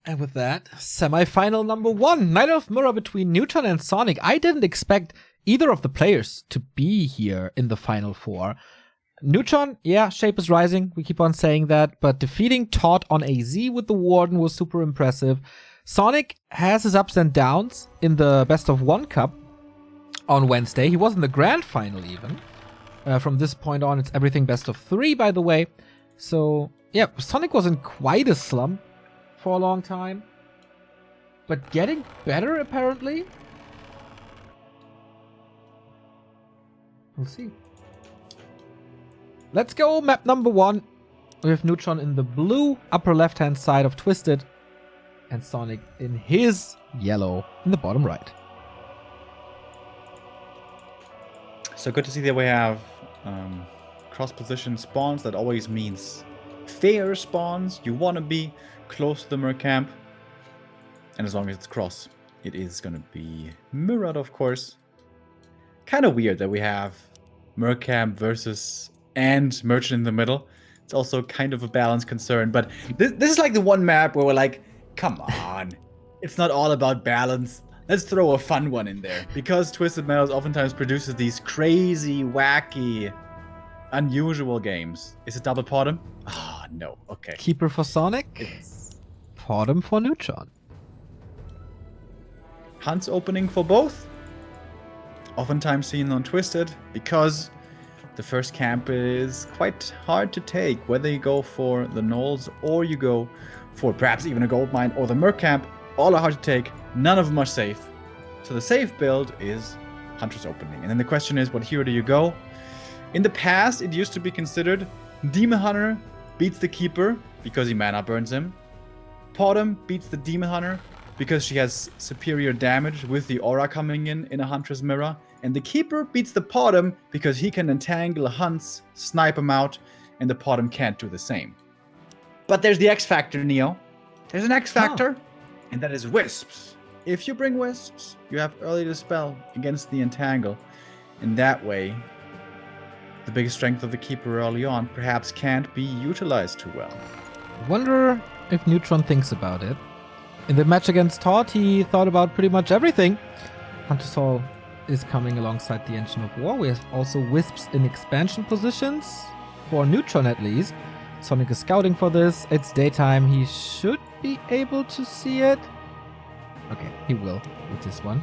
And with that, semi-final number 1, Night of Mirror between Neutron and Sonik. I didn't expect either of the players to be here in the final 4. Neutron, yeah, shape is rising. We keep on saying that, but defeating Todd on AZ with the Warden was super impressive. Sonik has his ups and downs in the Best of 1 Cup on Wednesday. He was in the grand final even. From this point on, it's everything best of 3, by the way. So, yeah, Sonik was in quite a slump for a long time, but getting better apparently. We'll see. Let's go map number 1. We have Neutron in the blue upper left hand side of Twisted and Sonik in his yellow in the bottom right. So good to see that we have cross position spawns. That always means fair spawns. You want to be close to the Merc camp, and as long as it's cross, it is going to be mirrored, of course. Kind of weird that we have Merc camp versus and Merchant in the middle. It's also kind of a balance concern, but this is like the one map where we're like, come on, it's not all about balance. Let's throw a fun one in there, because Twisted Metals oftentimes produces these crazy, wacky, unusual games. Is it double bottom? Ah, no. Okay. Keeper for Sonik. Bottom for Neutron. Hunts opening for both. Oftentimes seen on Twisted, because the first camp is quite hard to take. Whether you go for the Knolls or you go for perhaps even a gold mine or the Merc camp, all are hard to take. None of them are safe. So the safe build is Hunter's opening. And then the question is, what hero do you go? In the past, it used to be considered Demon Hunter beats the Keeper because he mana burns him. Bottom beats the Demon Hunter because she has superior damage with the aura coming in a Hunter's mirror. And the Keeper beats the Bottom because he can entangle Hunts, snipe him out, and the Bottom can't do the same. But there's the X Factor, Neo. There's an X Factor, and that is Wisps. If you bring Wisps, you have early dispel against the Entangle. In that way, the biggest strength of the Keeper early on perhaps can't be utilized too well. Wonder if Neutron thinks about it. In the match against Todd, he thought about pretty much everything. Hunter's Hall is coming alongside the Engine of War. We have also Wisps in expansion positions, for Neutron at least. Sonik is scouting for this. It's daytime. He should be able to see it. Okay, he will with this one.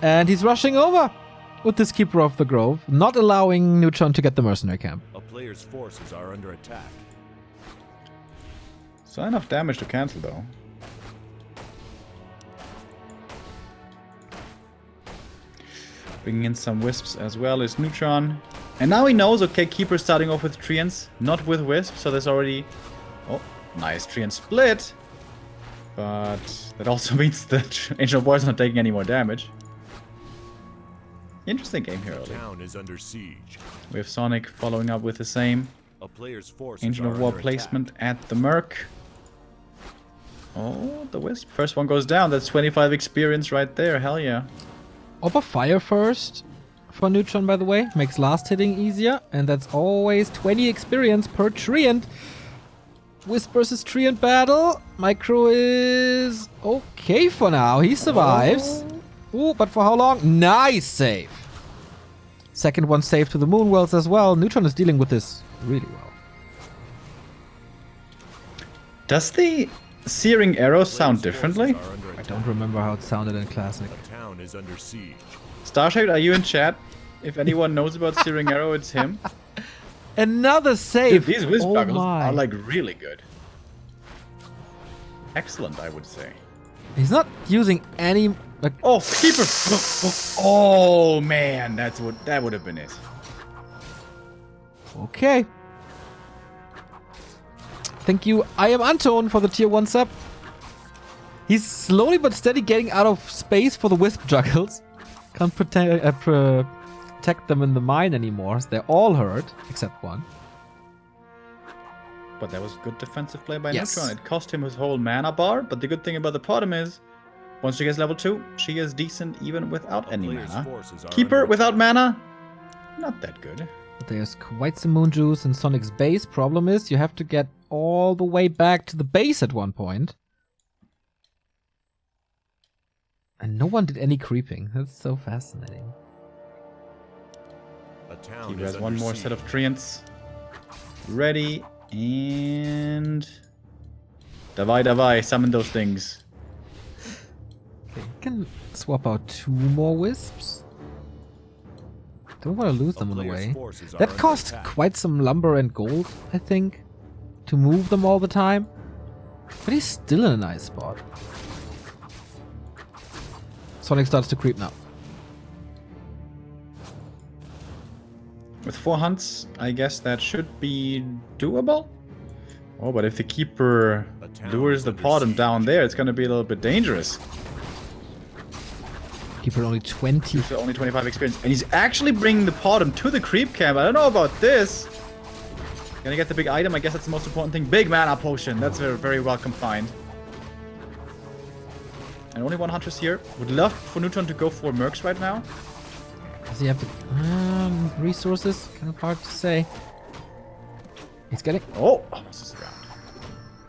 And he's rushing over with this Keeper of the Grove, not allowing Neutron to get the mercenary camp. A player's forces are under attack. So enough damage to cancel though. Bringing in some Wisps as well is Neutron. And now he knows, okay, Keeper's starting off with Treants, not with Wisps, so there's already... Oh, nice Treant split. But that also means that Angel of War is not taking any more damage. Interesting game here early. Town is under siege. We have Sonik following up with the same. A player's forces Angel are of War under placement attack. at the Merc. Oh, the Wisp. First one goes down. That's 25 experience right there. Hell yeah. Upper Fire first for Neutron, by the way. Makes last hitting easier. And that's always 20 experience per Treant. Wisp versus Treant battle. Micro is okay for now. He survives. Ooh, but for how long? Nice save. Second one saved to the Moonwells as well. Neutron is dealing with this really well. Does the Searing Arrow sound differently? I don't remember how it sounded in Classic. A town is under siege. Starshade, are you in chat? If anyone knows about Searing Arrow, it's him. Another save. Dude, these Wisp Oh buggles my. are like really good. Excellent, I would say. He's not using any... Like, Oh, Keeper! Oh man, that would have been it. okay. Thank you, I am Anton, for the tier 1 sub. He's slowly but steady getting out of space for the Wisp juggles. Can't protect them in the mine anymore. They're all hurt, except one. But that was good defensive play by Yes. Neutron. It cost him his whole mana bar, but the good thing about the Potom is, once she gets level 2, she is decent even without any Player's mana. forces are Keeper under without attack. mana? Not that good. But there's quite some moon juice in Sonic's base. Problem is, you have to get all the way back to the base at one point. And no one did any creeping. That's so fascinating. A town He is has one under more siege. set of treants. Ready, and... Davai, summon those things. Okay, we can swap out 2 more wisps. Don't want to lose them on the player's way. forces are That under cost attack. quite some lumber and gold, I think, to move them all the time. But he's still in a nice spot. Sonik starts to creep now. With 4 hunts, I guess that should be doable. Oh, but if the keeper A town lures is the under bottom siege. down there, it's gonna be a little bit dangerous. Keeper only 20. He's only 25 experience. And he's actually bringing the bottom to the creep camp. I don't know about this. Gonna get the big item. I guess that's the most important thing. Big mana potion. That's very, very welcome find. And only 1 Huntress here. Would love for Neutron to go for Mercs right now. Does he have the resources? Kind of hard to say. He's getting... Oh, almost is around.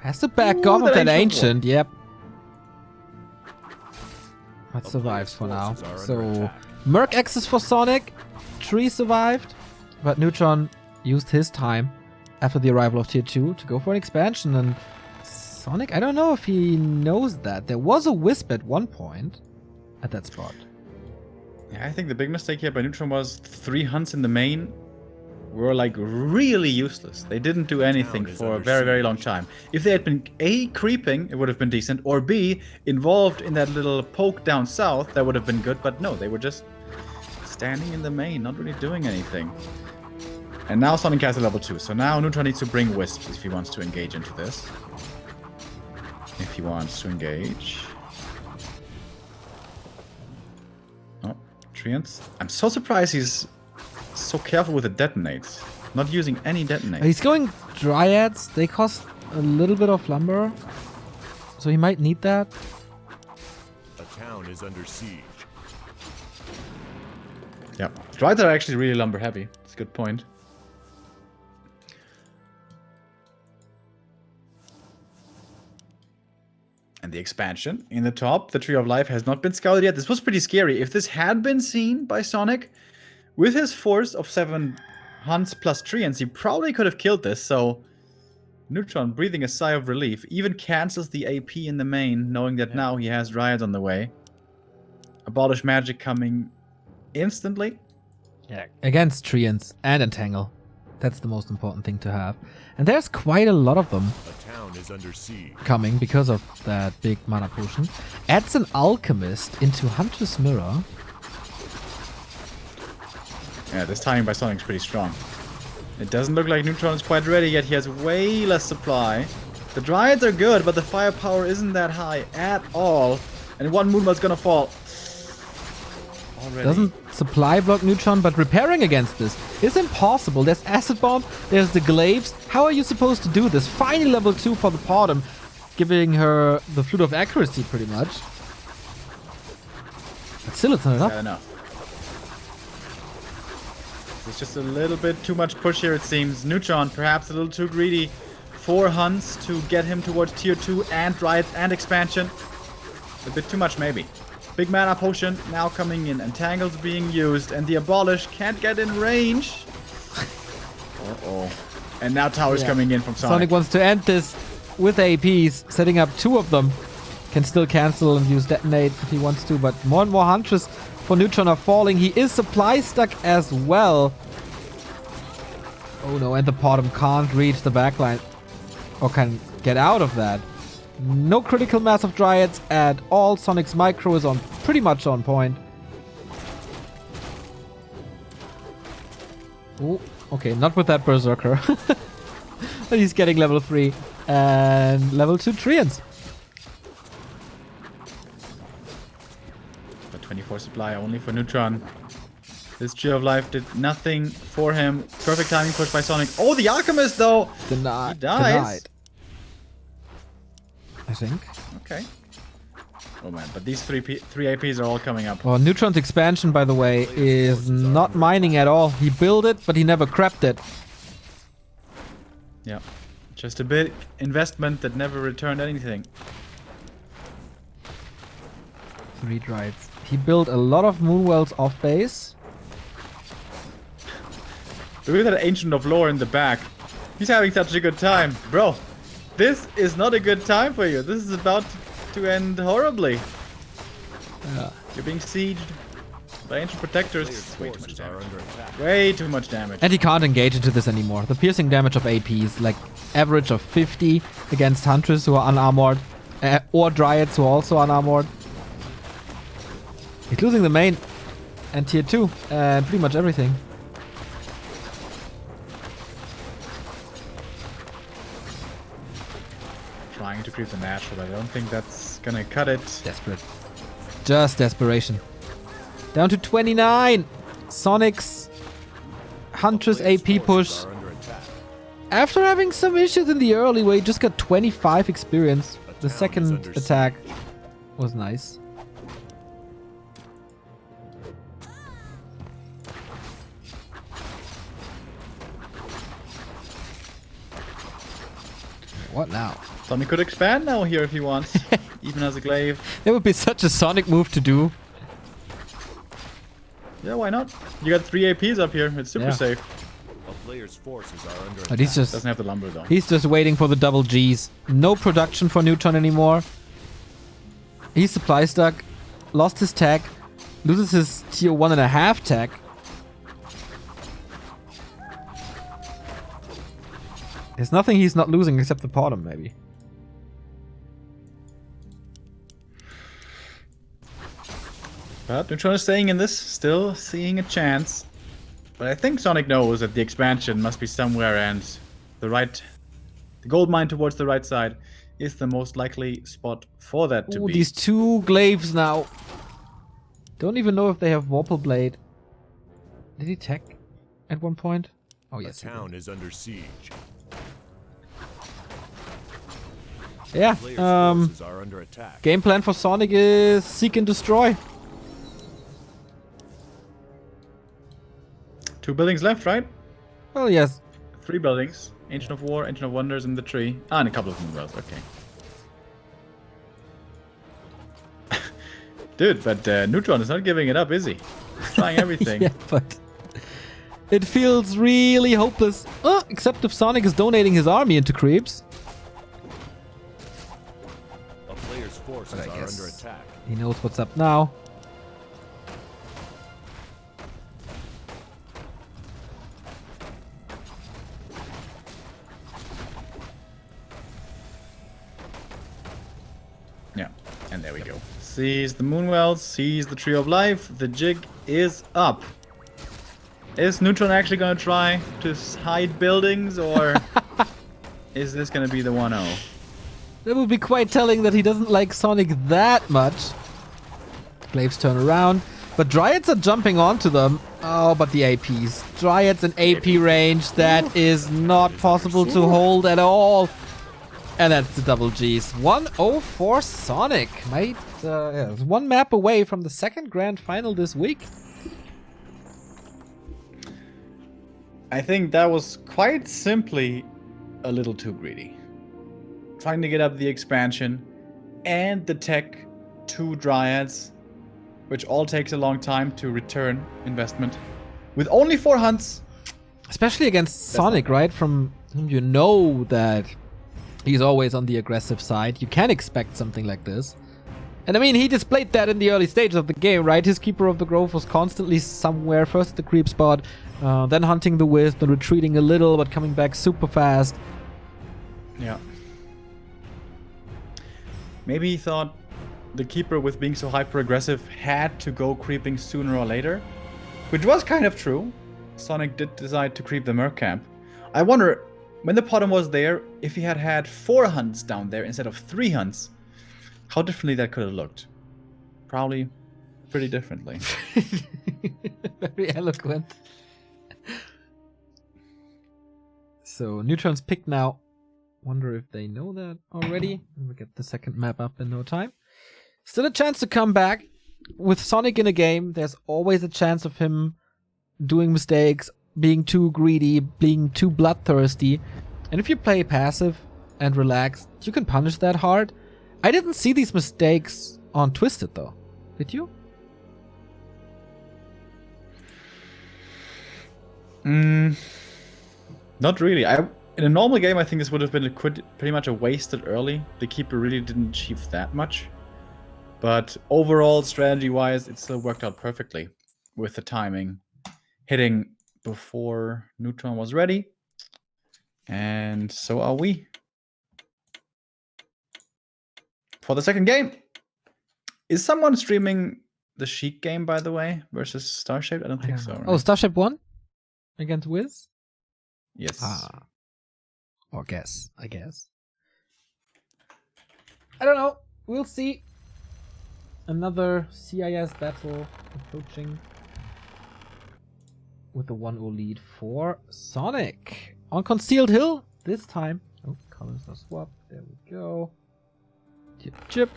Has to back Ooh, off of that that ancient ancient, yep. That The survives for player's now. forces are under So, attack. Merc access for Sonic. Tree survived. But Neutron used his time after the arrival of Tier 2 to go for an expansion. And Sonic, I don't know if he knows that. There was a Wisp at one point at that spot. Yeah, I think the big mistake here by Neutron was 3 hunts in the main were like really useless. They didn't do anything is for a under very, very siege. long time. If they had been A, creeping, it would have been decent, or B, involved in that little poke down south, that would have been good, but no, they were just standing in the main, not really doing anything. And now Sonic has a level 2, so now Neutron needs to bring Wisps if he wants to engage into this. If he wants to engage. Oh, Treants. I'm so surprised he's so careful with the detonates. Not using any detonates. He's going Dryads. They cost a little bit of lumber. So he might need that. A town is under siege. Yeah. Dryads are actually really lumber heavy. That's a good point. And the expansion in the top, the Tree of Life, has not been scouted yet. This was pretty scary. If this had been seen by Sonic, with his force of 7 hunts plus treants, he probably could have killed this. So Neutron, breathing a sigh of relief, even cancels the AP in the main, knowing that now he has Dryad on the way. Abolish magic coming instantly. Yeah. Against Treants and Entangle. That's the most important thing to have. And there's quite a lot of them A town is under siege. coming because of that big mana potion. Adds an Alchemist into Hunter's Mirror. Yeah, this timing by Sonic's pretty strong. It doesn't look like Neutron is quite ready yet. He has way less supply. The Dryads are good, but the firepower isn't that high at all. And one Moonbell's gonna fall. Already. Doesn't supply block Neutron, but repairing against this is impossible. There's Acid Bomb, there's the Glaives. How are you supposed to do this? Finally level 2 for the Bottom, giving her the Flute of Accuracy pretty much. But still it's not Is that enough. enough? It's just a little bit too much push here, it seems. Neutron, perhaps a little too greedy. 4 hunts to get him towards tier 2 and Dryads and expansion. A bit too much, maybe. Big mana potion now coming in. Entangle's being used, and the Abolish can't get in range. Uh-oh. And now Tower's coming in from Sonic. Sonic wants to end this with APs, setting up 2 of them. Can still cancel and use Detonate if he wants to, but more and more Huntress for Neutron are falling. He is supply stuck as well. Oh no, and the Bottom can't reach the backline. Or can get out of that. No critical mass of Dryads at all. Sonic's micro is on pretty much on point. Oh, okay, not with that Berserker. But he's getting level 3 and level 2 Treants. But 24 supply only for Neutron. This Tree of Life did nothing for him. Perfect timing push by Sonic. Oh, the Alchemist, though! Denied. He dies. Denied. I think. Okay. Oh man, but these three APs are all coming up. Well, Neutron's expansion, by the way, is not mining at all. He built it, but he never crept it. Yeah. Just a big investment that never returned anything. 3 Drides. He built a lot of Moonwells off base. Look at that Ancient of Lore in the back. He's having such a good time. Bro, this is not a good time for you. This is about to end horribly. Yeah. You're being sieged by Ancient Protectors. Players' Way too much forces are damage. under attack. Way too much damage. And he can't engage into this anymore. The piercing damage of AP is like average of 50 against Huntress who are unarmored. Or Dryads who are also unarmored. He's losing the main and tier 2 and pretty much everything. Trying to creep the Nash, but I don't think that's gonna cut it. Desperate. Just desperation. Down to 29. Sonic's Huntress Players' AP push. forces are under attack. After having some issues in the early way, he just got 25 experience. The town is second under attack was nice. What now? Sonik could expand now here if he wants. Even as a glaive. It would be such a Sonic move to do. Yeah, why not? You got 3 APs up here. It's super Yeah. safe. A player's forces are under But he's attack. Doesn't have the lumber though. He's just waiting for the double Gs. No production for Neutron anymore. He's supply stuck. Lost his tag. Loses his tier 1.5 tag. There's nothing he's not losing except the bottom, maybe. But Neutron is staying in this, still seeing a chance. But I think Sonic knows that the expansion must be somewhere, and the gold mine towards the right side is the most likely spot for that to Ooh, be. these 2 glaives now. Don't even know if they have Warple Blade. Did he tech at one point? Oh A yes. he did. town is under siege. Yeah. Players' forces are under attack. Game plan for Sonic is seek and destroy. 2 buildings left, right? Well, yes. 3 buildings. Ancient of War, Ancient of Wonders in the tree. Ah, and a couple of Moonwells, okay. Dude, but Neutron is not giving it up, is he? He's trying everything. Yeah, but it feels really hopeless. Except if Sonic is donating his army into creeps. A player's forces But I are guess- under attack. He knows what's up now. Yeah, and there we go. Sees the Moonwells, sees the Tree of Life. The jig is up. Is Neutron actually gonna try to hide buildings, or is this gonna be the 1-0? That would be quite telling that he doesn't like Sonic that much. Glaives turn around, but Dryads are jumping onto them. Oh, but the APs. Dryads in AP range, that is not possible to hold at all. And that's the double Gs. 1-0 for Sonic. Might, yeah, it's 1 map away from the second grand final this week. I think that was quite simply a little too greedy. Trying to get up the expansion and the tech 2 Dryads, which all takes a long time to return investment. With only 4 hunts. Especially against Sonic, right? From whom you know that he's always on the aggressive side. You can expect something like this. And I mean, he displayed that in the early stages of the game, right? His Keeper of the Grove was constantly somewhere. First at the creep spot, then hunting the Wisp and retreating a little, but coming back super fast. Yeah. Maybe he thought the Keeper, with being so hyper-aggressive, had to go creeping sooner or later. Which was kind of true. Sonic did decide to creep the Merc camp. I wonder, when the Potom was there, if he had had 4 hunts down there instead of 3 hunts, how differently that could have looked. Probably pretty differently. Very eloquent. So, Neutron's picked now. Wonder if they know that already. We'll get the second map up in no time. Still a chance to come back. With Sonic in a game, there's always a chance of him doing mistakes, being too greedy, being too bloodthirsty. And if you play passive and relaxed, you can punish that hard. I didn't see these mistakes on Twisted though. Did you? Not really. In a normal game, I think this would have been pretty much a wasted early. The keeper really didn't achieve that much. But overall, strategy-wise, it still worked out perfectly with the timing. Hitting before Neutron was ready. And so are we. For the second game. Is someone streaming the Sheik game, by the way, versus Starshaped? I don't think so. Right? Oh, Starship won against Wiz? Yes. Or guess, I guess. I don't know. We'll see. Another CIS battle approaching with the 1-0 lead for Sonik. On Concealed Hill this time. Oh, colors are swapped. There we go. Chip, chip.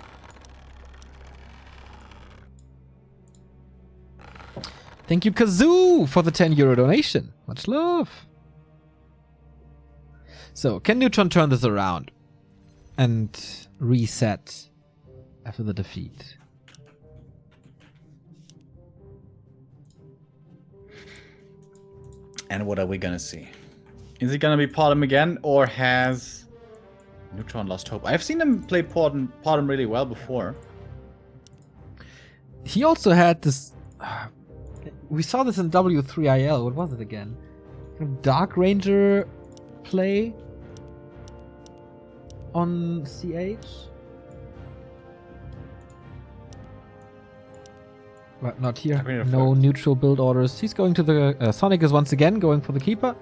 Thank you, Kazoo, for the €10 donation. Much love. So, can Neutron turn this around and reset after the defeat? And what are we gonna see? Is it gonna be Podem again, or has Neutron lost hope? I've seen him play Podem really well before. He also had this... we saw this in W3IL. What was it again? Dark Ranger play on CH? But not here. No neutral build orders. He's going to the... Sonik is once again going for the keeper.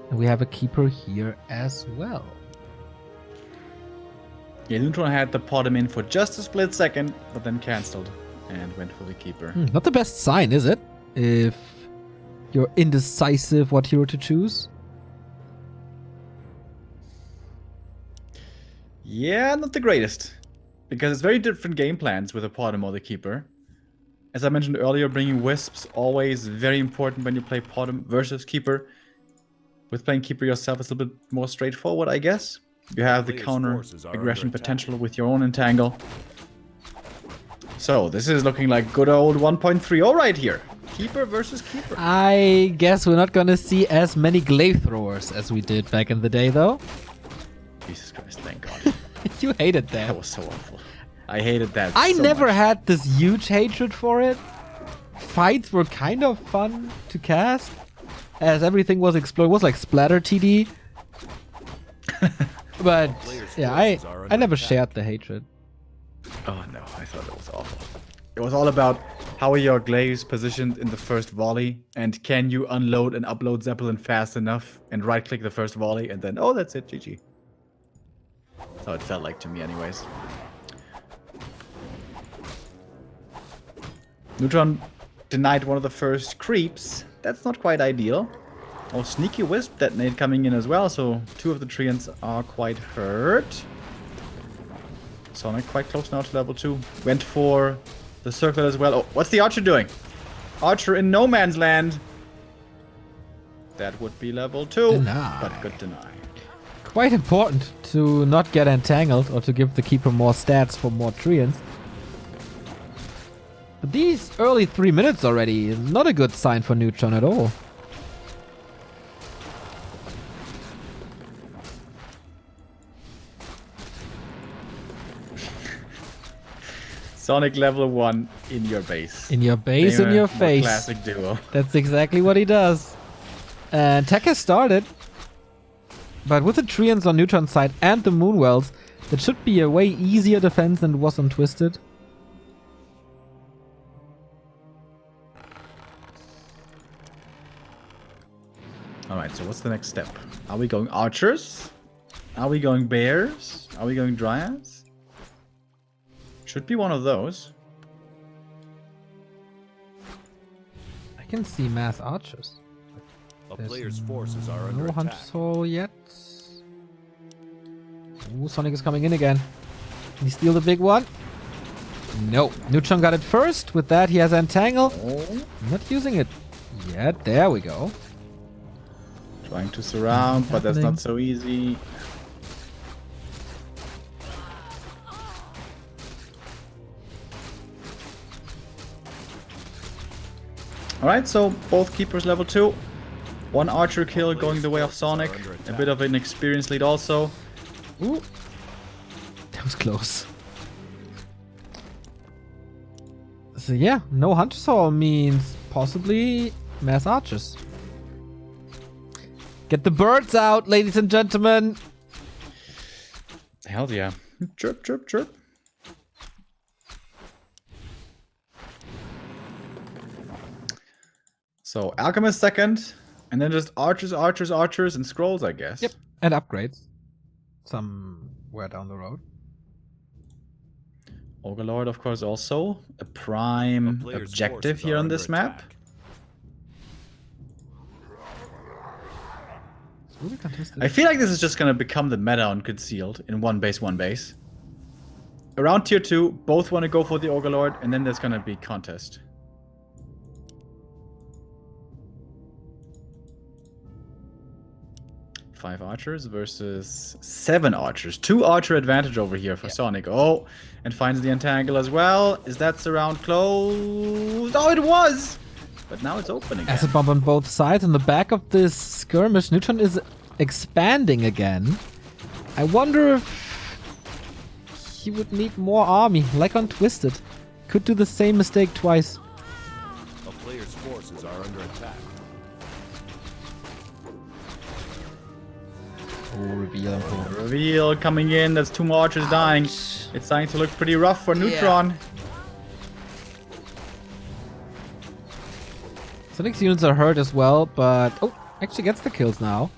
And we have a keeper here as well. Yeah, Neutron had the Podem in for just a split second, but then cancelled and went for the keeper. Not the best sign, is it? If you're indecisive what hero to choose. Yeah, not the greatest. Because it's very different game plans with a Podem or the keeper. As I mentioned earlier, bringing Wisps always very important when you play Podem versus keeper. With playing keeper yourself, it's a little bit more straightforward, I guess. You have the counter aggression potential with your own entangle. So, this is looking like good old 1.30 right here. Keeper versus keeper. I guess we're not gonna see as many glaive throwers as we did back in the day, though. Jesus Christ, thank God. You hated that. That was so awful. I hated that I so never much. had this huge hatred for it. Fights were kind of fun to cast, as everything was exploded. It was like splatter TD. But yeah, I never shared the hatred. Oh no, I thought it was awful. It was all about how are your glaives positioned in the first volley, and can you unload and upload Zeppelin fast enough and right click the first volley, and then, oh, that's it, GG. That's how it felt like to me anyways. Neutron denied one of the first creeps. That's not quite ideal. Oh, sneaky Wisp detonate coming in as well, so two of the Treants are quite hurt. Sonik quite close now to level 2. Went for the circlet as well. Oh, what's the Archer doing? Archer in no man's land. That would be level 2. Deny. But good deny. Quite important to not get entangled or to give the keeper more stats for more Treants. But these early 3 minutes already is not a good sign for Neutron at all. Sonik level 1 in your base. In your base, in your face. Classic duo. That's exactly what he does. And tech has started. But with the Treants on Neutron's side and the Moonwells, it should be a way easier defense than it was on Twisted. Alright, so what's the next step? Are we going Archers? Are we going Bears? Are we going Dryads? Should be one of those. I can see mass Archers. A There's player's forces are under no attack. Hunter Soul yet. Ooh, Sonik is coming in again. Can he steal the big one? No. Neutron got it first. With that, he has Entangle. Oh. Not using it yet. There we go. Trying to surround, but that's not so easy. Alright, so both keepers level 2. One archer kill going the way of Sonik. A bit of an experience lead also. Ooh. That was close. So yeah, no Hunter Soul means possibly mass archers. Get the birds out, ladies and gentlemen. Hell yeah. Chirp, chirp, chirp. So Alchemist second, and then just archers, archers, archers, and scrolls, I guess. Yep, and upgrades. Somewhere down the road. Ogre Lord, of course, also a prime objective here on this map. It's really contested. I feel like this is just gonna become the meta on Concealed in one base. Around tier 2, both want to go for the Ogre Lord, and then there's gonna be contest. Five archers versus 7 archers. 2 archer advantage over here for Sonik. Oh, and finds the entangle as well. Is that surround closed? Oh, it was! But now it's open again. Acid bomb on both sides. In the back of this skirmish, Neutron is expanding again. I wonder if he would need more army, like on Twisted. Could do the same mistake twice. A player's forces are under attack. Oh, reveal. Reveal coming in. That's 2 more archers dying. It's starting to look pretty rough for Neutron. Sonic's units are hurt as well, but... Oh, actually gets the kills now.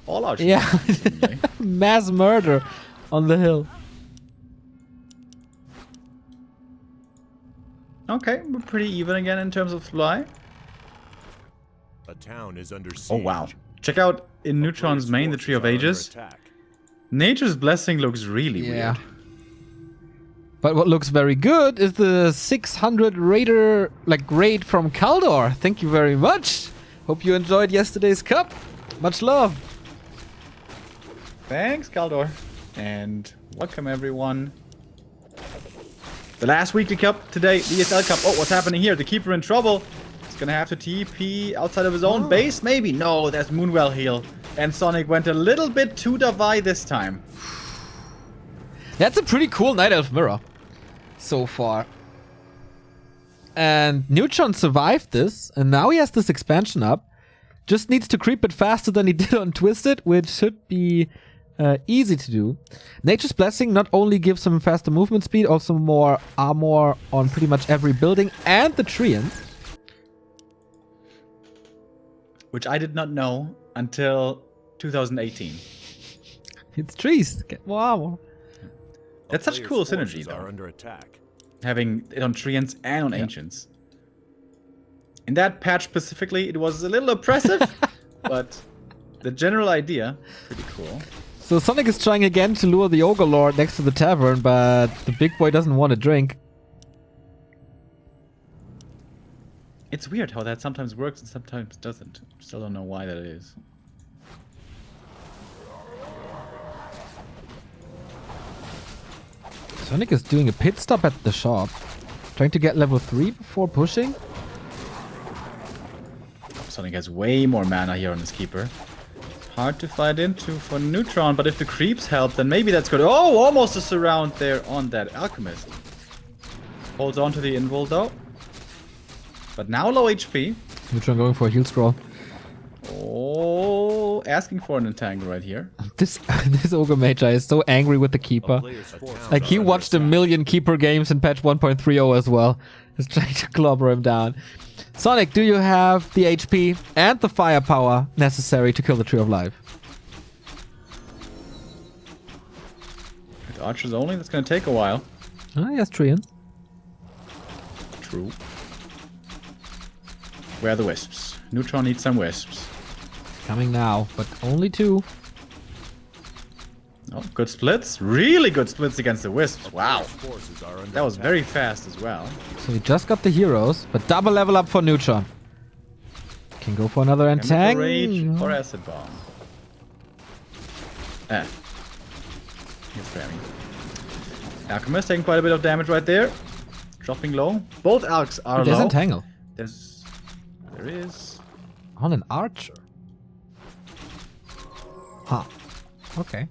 All archers. Yeah. Mass murder on the hill. Okay, we're pretty even again in terms of supply. A town is under siege. Oh, wow. Check out in Neutron's main, the Tree of Ages. Nature's Blessing looks really weird. But what looks very good is the 600 raider, raid from Kaldor. Thank you very much. Hope you enjoyed yesterday's cup. Much love. Thanks, Kaldor. And welcome, everyone. The last weekly cup today, the ESL Cup. Oh, what's happening here? The keeper in trouble. He's gonna have to TP outside of his own base, maybe? No, that's Moonwell heal. And Sonik went a little bit too Davai this time. That's a pretty cool Night Elf mirror so far. And Neutron survived this, and now he has this expansion up. Just needs to creep it faster than he did on Twisted, which should be easy to do. Nature's Blessing not only gives him faster movement speed, also more armor on pretty much every building and the treants. Which I did not know until 2018. It's trees. Get more armor. That's such cool synergy, though. Are under attack. Having it on treants and on ancients. In that patch specifically, it was a little oppressive, but the general idea, pretty cool. So Sonik is trying again to lure the Ogre Lord next to the tavern, but the big boy doesn't want to drink. It's weird how that sometimes works and sometimes doesn't. Still don't know why that is. Sonik is doing a pit stop at the shop. Trying to get level 3 before pushing. Sonik has way more mana here on his keeper. Hard to fight into for Neutron, but if the creeps help, then maybe that's good. Oh, almost a surround there on that Alchemist. Holds on to the invul though. But now low HP. Neutron going for a heal scroll. Oh, asking for an entangle right here. This Ogre Magi is so angry with the Keeper. Like, he watched a million Keeper games in patch 1.30 as well. He's trying to clobber him down. Sonik, do you have the HP and the firepower necessary to kill the Tree of Life? With archers only, that's gonna take a while. Ah, yes, Treant. True. Where are the wisps? Neutron needs some wisps. Coming now, but only 2. Oh, good splits. Really good splits against the wisps. Wow. That was very fast as well. So he just got the heroes, but double level up for Neutron. Can go for another Chemical entangle. Rage or Acid Bomb. He's sparing. Alchemist taking quite a bit of damage right there. dropping low. Both Alks are There's low. Entangle. There is. On an Archer. Huh. Okay.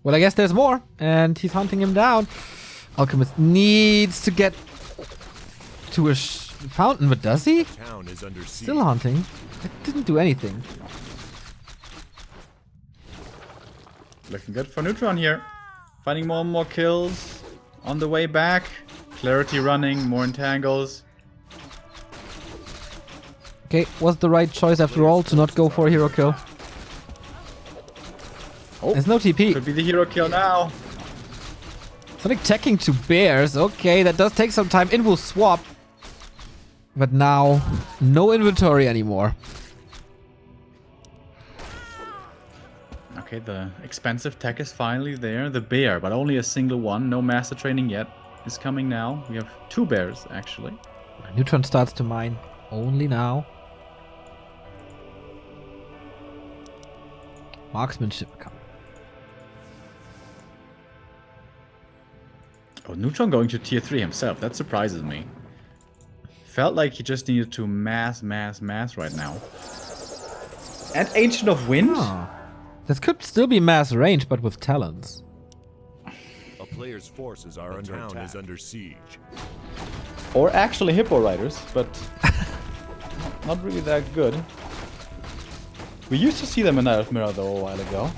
Well, I guess there's more. And he's hunting him down. Alchemist needs to get to a fountain, but does he? Town is under siege. Still hunting. That didn't do anything. Looking good for Neutron here. Finding more and more kills. On the way back. Clarity running, more entangles. Okay, was the right choice after all to not go for a hero kill. Oh, There's no TP. could be the hero kill now. Sonic teching to bears. Okay, that does take some time. In will swap. But now, no inventory anymore. Okay, the expensive tech is finally there. The bear, but only a single one. No master training yet. Is coming now. We have 2 bears, actually. Neutron starts to mine. Only now. Marksmanship coming. Oh, Neutron going to tier 3 himself. That surprises me. Felt like he just needed to mass right now. And Ancient of Wind? Oh. This could still be mass range, but with talents. A player's forces are under attack. Town is under siege. Or actually Hippo Riders, but not really that good. We used to see them in Night of Mirror though a while ago.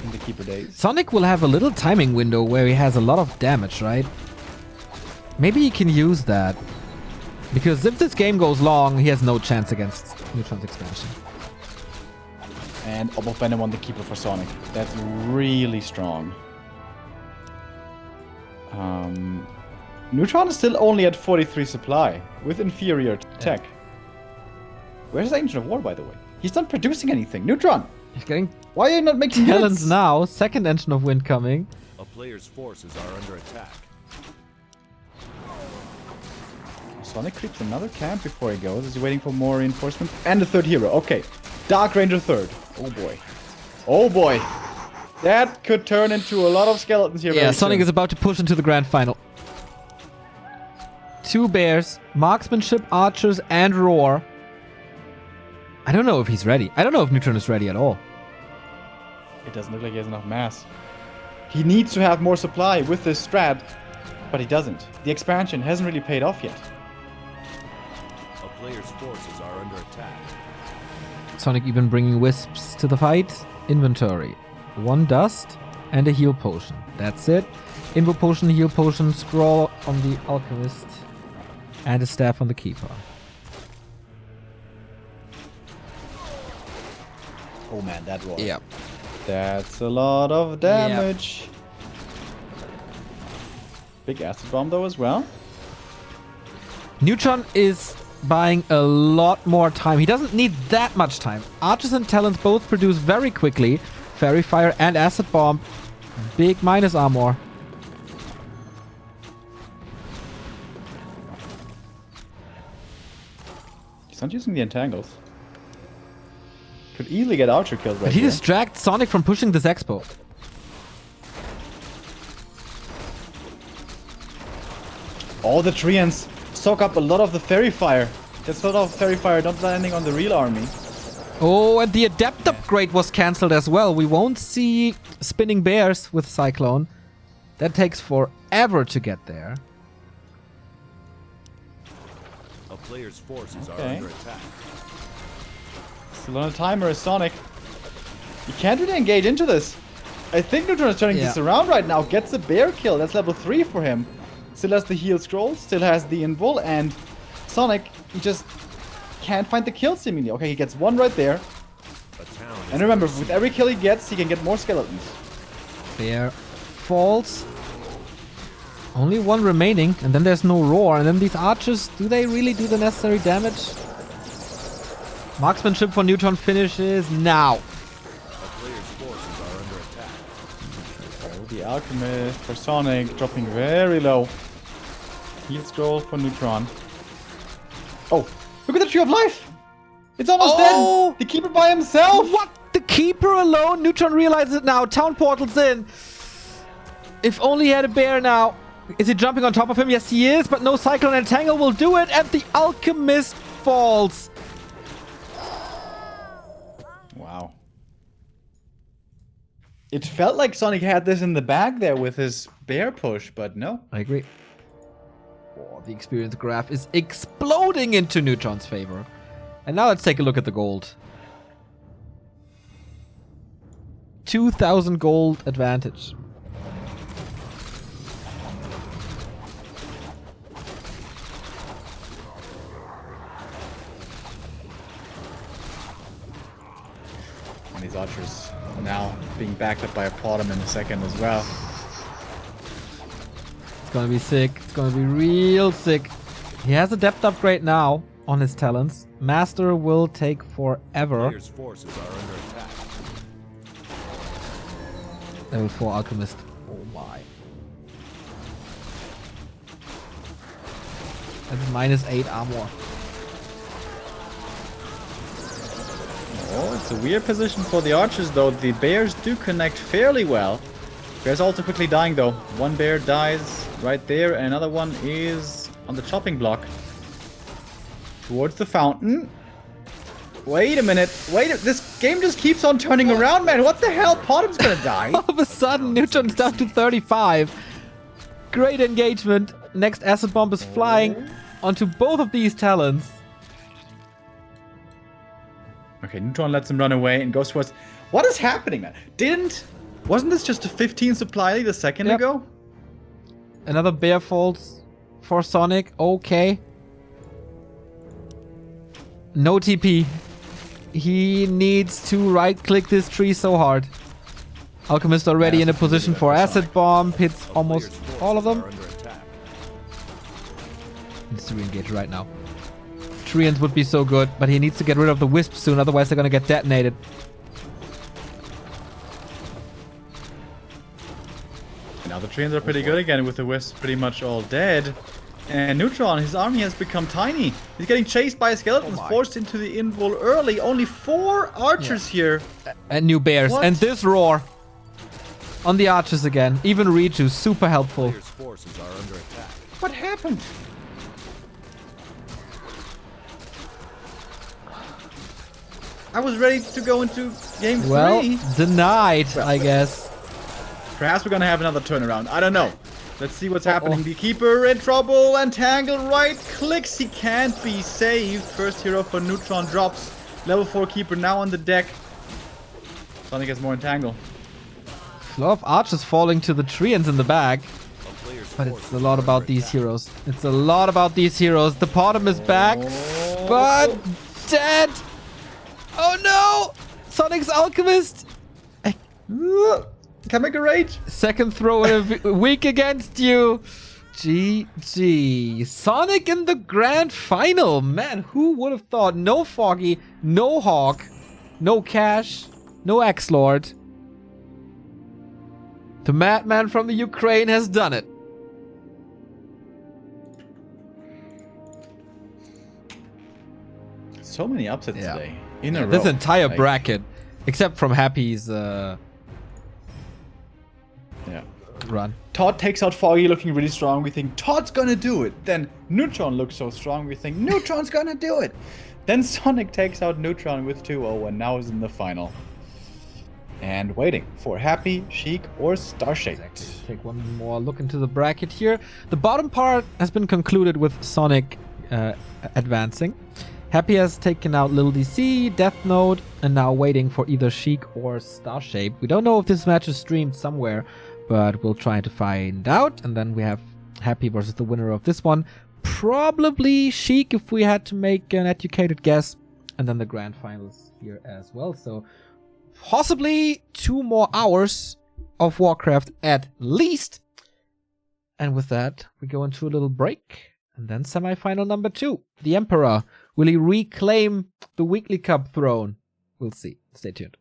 In the Keeper days. Sonic will have a little timing window where he has a lot of damage, right? Maybe he can use that. Because if this game goes long, he has no chance against Neutron's expansion. And Orb of Venom on the Keeper for Sonic. That's really strong. Neutron is still only at 43 supply, with inferior tech. Where's the Ancient of War, by the way? He's not producing anything. Neutron! He's getting Why are you not making talents hits? now. Second Engine of Wind coming. A player's forces are under attack. Sonic creeps another camp before he goes. Is he waiting for more reinforcements? And the 3rd hero. Okay. Dark Ranger 3rd. Oh boy. Oh boy. That could turn into a lot of skeletons here. Yeah, Sonic is about to push into the grand final. 2 bears, marksmanship, archers, and roar. I don't know if he's ready. I don't know if Neutron is ready at all. It doesn't look like he has enough mass. He needs to have more supply with this strat, but he doesn't. The expansion hasn't really paid off yet. A player's forces are under attack. Sonic even bringing wisps to the fight. Inventory. 1 dust and a heal potion. That's it. Invo potion, heal potion, scroll on the alchemist, and a staff on the keeper. Oh man, that roar. Yeah. That's a lot of damage. Big acid bomb though as well. Neutron is buying a lot more time. He doesn't need that much time. Archers and talents both produce very quickly. Fairy Fire and Acid Bomb. Big minus armor. He's not using the entangles. Could easily get Archer kills right But he here. distracts Sonic from pushing this expo. All the Treants soak up a lot of the Fairy Fire. That's a lot of Fairy Fire not landing on the real army. Oh, and the Adept upgrade was cancelled as well. We won't see Spinning Bears with Cyclone. That takes forever to get there. A player's forces are Okay. under attack. Still on a timer is Sonic. He can't really engage into this. I think Neutron is turning this around right now. Gets a bear kill. That's level 3 for him. Still has the heal scroll. Still has the invul. And Sonic, he just can't find the kill seemingly. Okay, he gets 1 right there. A town is And remember, under with siege. every kill he gets, he can get more skeletons. Bear falls. Only 1 remaining, and then there's no roar. And then these archers, do they really do the necessary damage? Marksmanship for Neutron finishes now. A player's forces are under attack. Oh, the Alchemist for Sonic dropping very low. Heal scroll for Neutron. Oh, look at the Tree of Life! It's almost dead! The Keeper by himself! What? The Keeper alone? Neutron realizes it now. Town portal's in. If only he had a bear now. Is he jumping on top of him? Yes, he is, but no Cyclone Entangle will do it, and the Alchemist falls. Wow. It felt like Sonik had this in the bag there with his bear push, but no. I agree. Oh, the experience graph is exploding into Neutron's favor. And now let's take a look at the gold. 2,000 gold advantage. And these archers now being backed up by a Potom in a second as well. It's gonna be sick. It's gonna be real sick. He has a depth upgrade now on his talents. Master will take forever. Players' forces are under attack. Level 4 Alchemist. Oh my. That's -8 armor. Oh, it's a weird position for the archers though. The bears do connect fairly well. Bears also quickly dying though. One bear dies right there, and another one is on the chopping block. Towards the fountain. Wait a minute. This game just keeps on turning around, man. What the hell? Potom's gonna die. All of a sudden, Neutron's down to 35. Great engagement. Next acid bomb is flying onto both of these talents. Okay, Neutron lets him run away and goes towards... What is happening, man? Wasn't this just a 15 supply lead a second ago? Another bear falls for Sonik. Okay. No TP. He needs to right-click this tree so hard. Alchemist already in a position for acid bomb. Hits almost all of them. Needs to re-engage right now. Treants would be so good, but he needs to get rid of the wisps soon, otherwise they're gonna get detonated. Now the Treants are pretty good again with the wisps pretty much all dead. And Neutron, his army has become tiny. He's getting chased by skeletons, forced into the invul early. Only 4 archers here. And new bears. What? And this roar on the archers again. Even Richu, super helpful. Players' forces are under attack. What happened? I was ready to go into game 3. Well, denied, I guess. Perhaps we're gonna have another turnaround. I don't know. Let's see what's happening. The Keeper in trouble. Entangle right clicks. He can't be saved. First hero for Neutron drops. Level 4 Keeper now on the deck. Sonik has more Entangle. A lot of archers falling to the treants in the back. But it's a lot about these heroes. It's a lot about these heroes. The Potom is back, but dead. Oh no! Sonic's Alchemist. Chemical Rage. Second throw in a week against you. GG. Sonik in the grand final. Man, who would have thought? No Foggy, no Hawk, no Cash, no X-Lord. The madman from the Ukraine has done it. So many upsets today. In a row. This entire Like, bracket, except from Happy's run. Todd takes out Foggy looking really strong. We think Todd's gonna do it. Then Neutron looks so strong. We think Neutron's gonna do it. Then Sonik takes out Neutron with 2-0 and now is in the final. And waiting for Happy, Sheik, or Starshaped. Exactly. Take one more look into the bracket here. The bottom part has been concluded with Sonik advancing. Happy has taken out Lil DC, Death Note, and now waiting for either Sheik or Starshape. We don't know if this match is streamed somewhere, but we'll try to find out. And then we have Happy versus the winner of this one. Probably Sheik if we had to make an educated guess. And then the grand finals here as well. So possibly 2 more hours of Warcraft at least. And with that, we go into a little break. And then semi-final number 2. The Emperor. Will he reclaim the Weekly Cup throne? We'll see. Stay tuned.